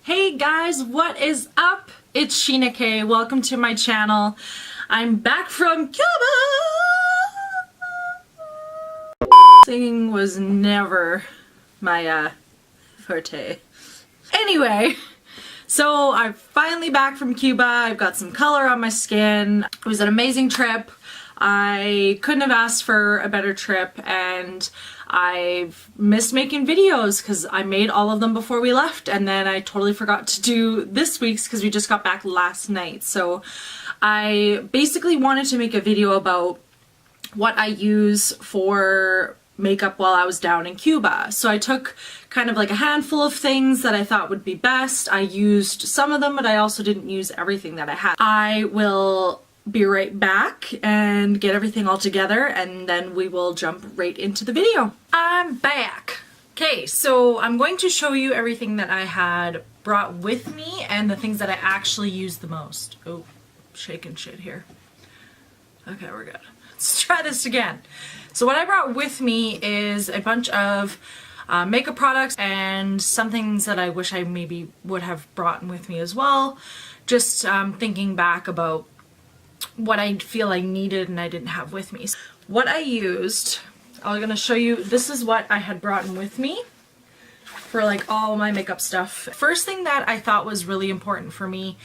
Hey guys, what is up? It's Sheena K. Welcome to my channel. I'm back from Cuba! Singing was never my forte. Anyway, so I'm finally back from Cuba. I've got some color on my skin. It was an amazing trip. I couldn't have asked for a better trip, and I've missed making videos because I made all of them before we left, and then I totally forgot to do this week's because we just got back last night. So I basically wanted to make a video about what I use for makeup while I was down in Cuba. So I took kind of like a handful of things that I thought would be best. I used some of them, but I also didn't use everything that I had. I will be right back and get everything all together, and then we will jump right into the video. I'm back. Okay, so I'm going to show you everything that I had brought with me and the things that I actually use the most. Oh, shaking shit here. Okay, we're good. Let's try this again. So what I brought with me is a bunch of makeup products and some things that I wish I maybe would have brought with me as well. Just thinking back about what I feel I needed and I didn't have with me. What I used, I'm gonna show you, this is what I had brought with me for like all my makeup stuff. First thing that I thought was really important for me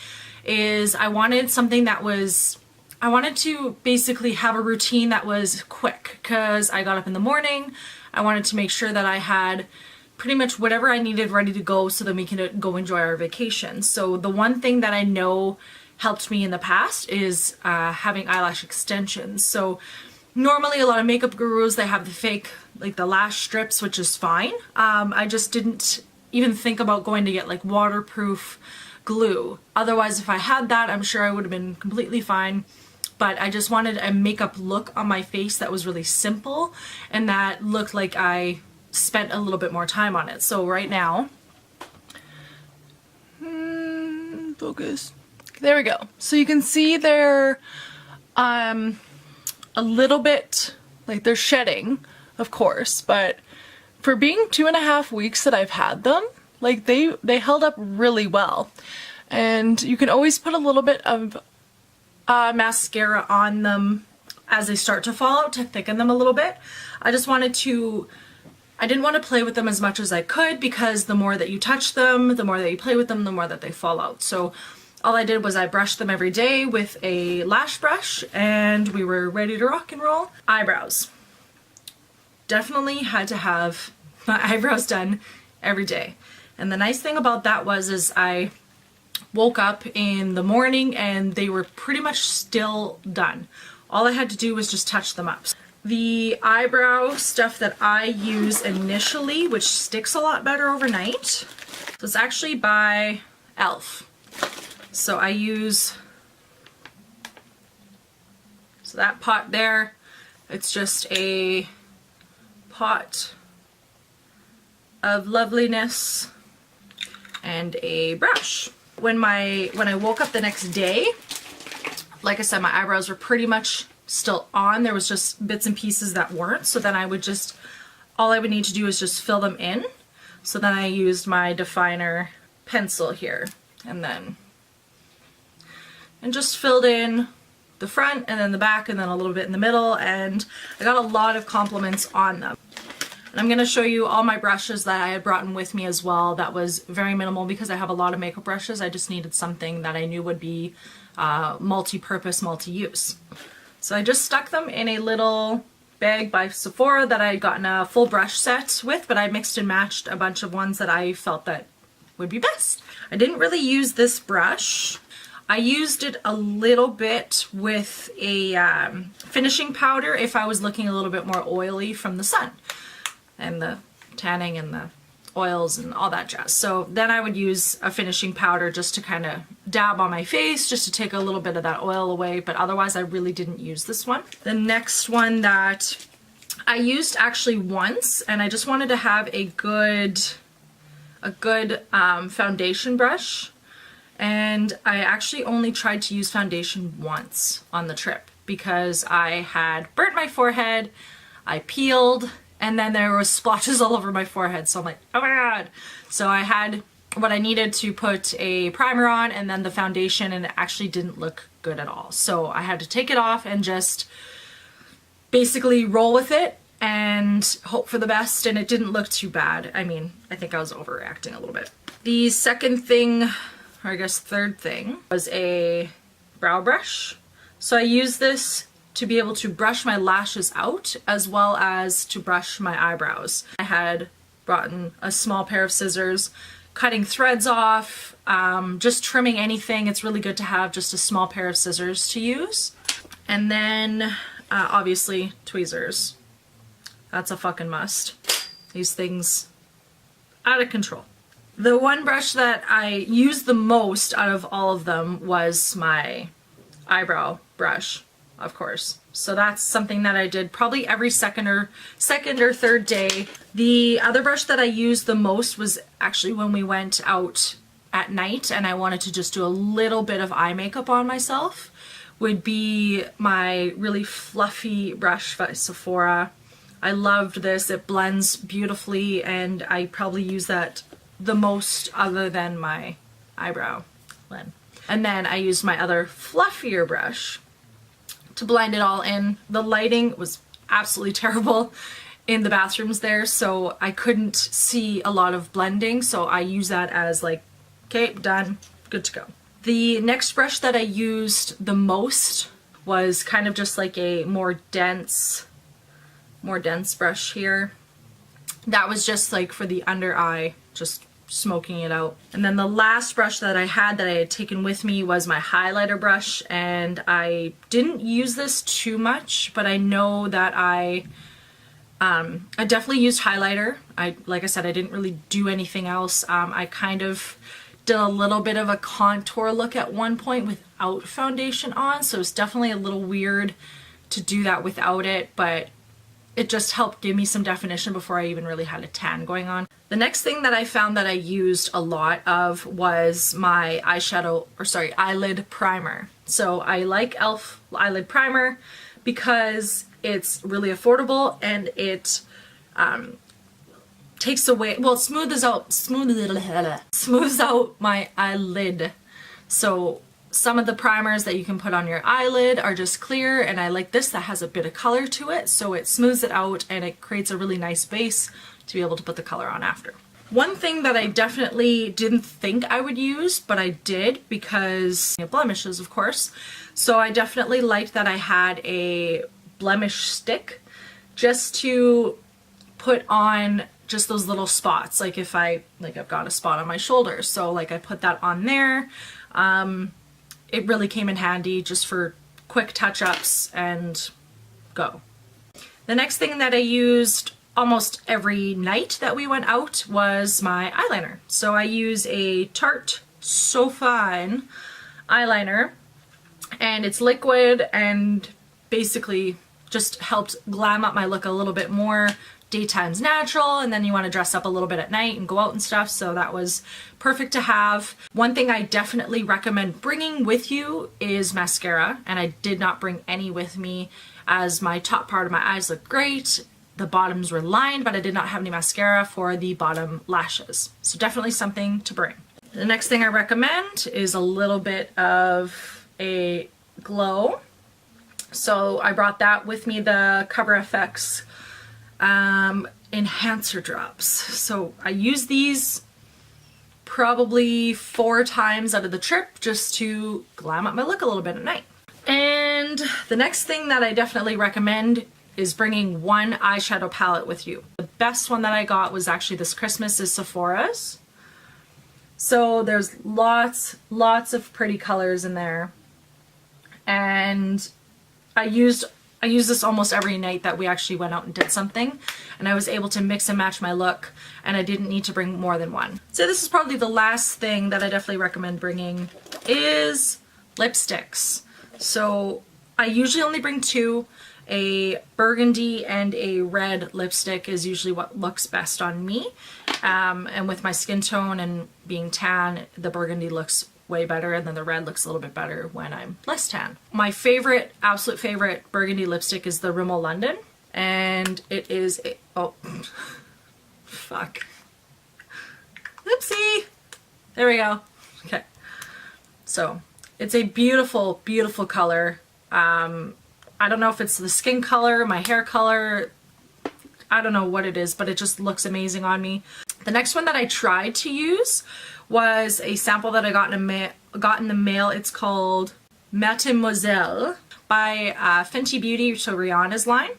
is I wanted something that was, I wanted to basically have a routine that was quick because I got up in the morning. I wanted to make sure that I had pretty much whatever I needed ready to go so that we can go enjoy our vacation. So the one thing that I know helped me in the past is having eyelash extensions. So normally a lot of makeup gurus, they have the fake, like the lash strips, which is fine. I just didn't even think about going to get like waterproof glue. Otherwise, if I had that, I'm sure I would have been completely fine. But I just wanted a makeup look on my face that was really simple and that looked like I spent a little bit more time on it. So right now, focus. There we go. So you can see they're a little bit, like they're shedding, of course, but for being 2.5 weeks that I've had them, like they held up really well. And you can always put a little bit of mascara on them as they start to fall out to thicken them a little bit. I didn't want to play with them as much as I could because the more that you touch them, the more that you play with them, the more that they fall out. So all I did was I brushed them every day with a lash brush and we were ready to rock and roll. Eyebrows. Definitely had to have my eyebrows done every day. And the nice thing about that is I woke up in the morning and they were pretty much still done. All I had to do was just touch them up. The eyebrow stuff that I use initially, which sticks a lot better overnight, so it's actually by e.l.f. So I use, so that pot there, it's just a pot of loveliness and a brush. When I woke up the next day, like I said, my eyebrows were pretty much still on. There was just bits and pieces that weren't. So then all I would need to do is just fill them in. So then I used my definer pencil here and just filled in the front and then the back and then a little bit in the middle, and I got a lot of compliments on them. And I'm going to show you all my brushes that I had brought in with me as well. That was very minimal because I have a lot of makeup brushes. I just needed something that I knew would be multi-purpose, multi-use. So I just stuck them in a little bag by Sephora that I had gotten a full brush set with, but I mixed and matched a bunch of ones that I felt that would be best. I didn't really use this brush. I used it a little bit with a finishing powder if I was looking a little bit more oily from the sun and the tanning and the oils and all that jazz. So then I would use a finishing powder just to kind of dab on my face just to take a little bit of that oil away, but otherwise I really didn't use this one. The next one that I used actually once, and I just wanted to have a good foundation brush. And I actually only tried to use foundation once on the trip because I had burnt my forehead, I peeled, and then there was splotches all over my forehead. So I'm like, oh my god. So I had what I needed to put a primer on and then the foundation, and it actually didn't look good at all. So I had to take it off and just basically roll with it and hope for the best, and it didn't look too bad. I mean, I think I was overreacting a little bit. The second thing, or I guess third thing, was a brow brush. So I use this to be able to brush my lashes out as well as to brush my eyebrows. I had brought in a small pair of scissors, cutting threads off, just trimming anything. It's really good to have just a small pair of scissors to use. And then obviously tweezers. That's a fucking must. These things out of control. The one brush that I used the most out of all of them was my eyebrow brush, of course. So that's something that I did probably every second or third day. The other brush that I used the most was actually when we went out at night and I wanted to just do a little bit of eye makeup on myself, would be my really fluffy brush by Sephora. I loved this. It blends beautifully and I probably use that the most other than my eyebrow blend. And then I used my other fluffier brush to blend it all in. The lighting was absolutely terrible in the bathrooms there, so I couldn't see a lot of blending, so I use that as like, okay, done, good to go. The next brush that I used the most was kind of just like a more dense brush here. That was just like for the under eye, just smoking it out. And then the last brush that I had taken with me was my highlighter brush, and I didn't use this too much, but I know that I definitely used highlighter. Like I said, I didn't really do anything else. I kind of did a little bit of a contour look at one point without foundation on, so it's definitely a little weird to do that without it, but it just helped give me some definition before I even really had a tan going on. The next thing that I found that I used a lot of was my eyelid primer. So I like e.l.f. eyelid primer because it's really affordable and it takes away, well, smooths out my eyelid. So some of the primers that you can put on your eyelid are just clear, and I like this that has a bit of color to it, so it smooths it out and it creates a really nice base to be able to put the color on after. One thing that I definitely didn't think I would use, but I did because blemishes, of course. So I definitely liked that I had a blemish stick just to put on just those little spots. Like if I've got a spot on my shoulder, so like I put that on there. It really came in handy just for quick touch-ups and go. The next thing that I used almost every night that we went out was my eyeliner. So I use a Tarte So Fine eyeliner, and it's liquid and basically just helped glam up my look a little bit more. Daytime's natural, and then you want to dress up a little bit at night and go out and stuff, so that was perfect to have. One thing I definitely recommend bringing with you is mascara, and I did not bring any with me as my top part of my eyes looked great. The bottoms were lined, but I did not have any mascara for the bottom lashes, so definitely something to bring. The next thing I recommend is a little bit of a glow. So I brought that with me, the Cover FX enhancer drops. So I use these probably 4 times out of the trip just to glam up my look a little bit at night. And the next thing that I definitely recommend is bringing one eyeshadow palette with you. The best one that I got was actually this Christmas is Sephora's. So there's lots of pretty colors in there, and I used this almost every night that we actually went out and did something, and I was able to mix and match my look, and I didn't need to bring more than one. So this is probably the last thing that I definitely recommend bringing is lipsticks. So I usually only bring 2. A burgundy and a red lipstick is usually what looks best on me, and with my skin tone and being tan, the burgundy looks way better, and then the red looks a little bit better when I'm less tan. My favorite, absolute favorite burgundy lipstick is the Rimmel London, and it is a, oh, fuck. Oopsie! There we go. Okay. So it's a beautiful, beautiful color. I don't know if it's the skin color, my hair color, I don't know what it is, but it just looks amazing on me. The next one that I tried to use was a sample that I got in the mail. It's called Mademoiselle by Fenty Beauty, so Rihanna's line.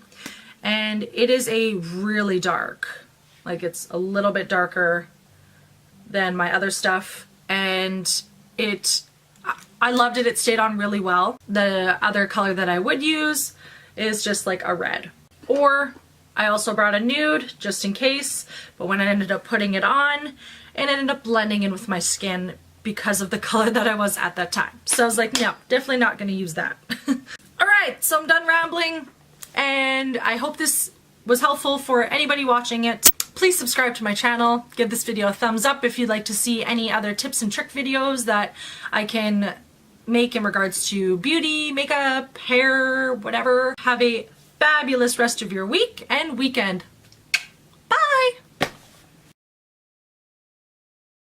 And it is a really dark, like it's a little bit darker than my other stuff. And I loved it. It stayed on really well. The other color that I would use is just like a red. Or I also brought a nude just in case, but when I ended up putting it on, it ended up blending in with my skin because of the color that I was at that time. So I was like, no, definitely not gonna use that. Alright, so I'm done rambling, and I hope this was helpful for anybody watching it. Please subscribe to my channel, give this video a thumbs up if you'd like to see any other tips and trick videos that I can make in regards to beauty, makeup, hair, whatever. Have a fabulous rest of your week and weekend.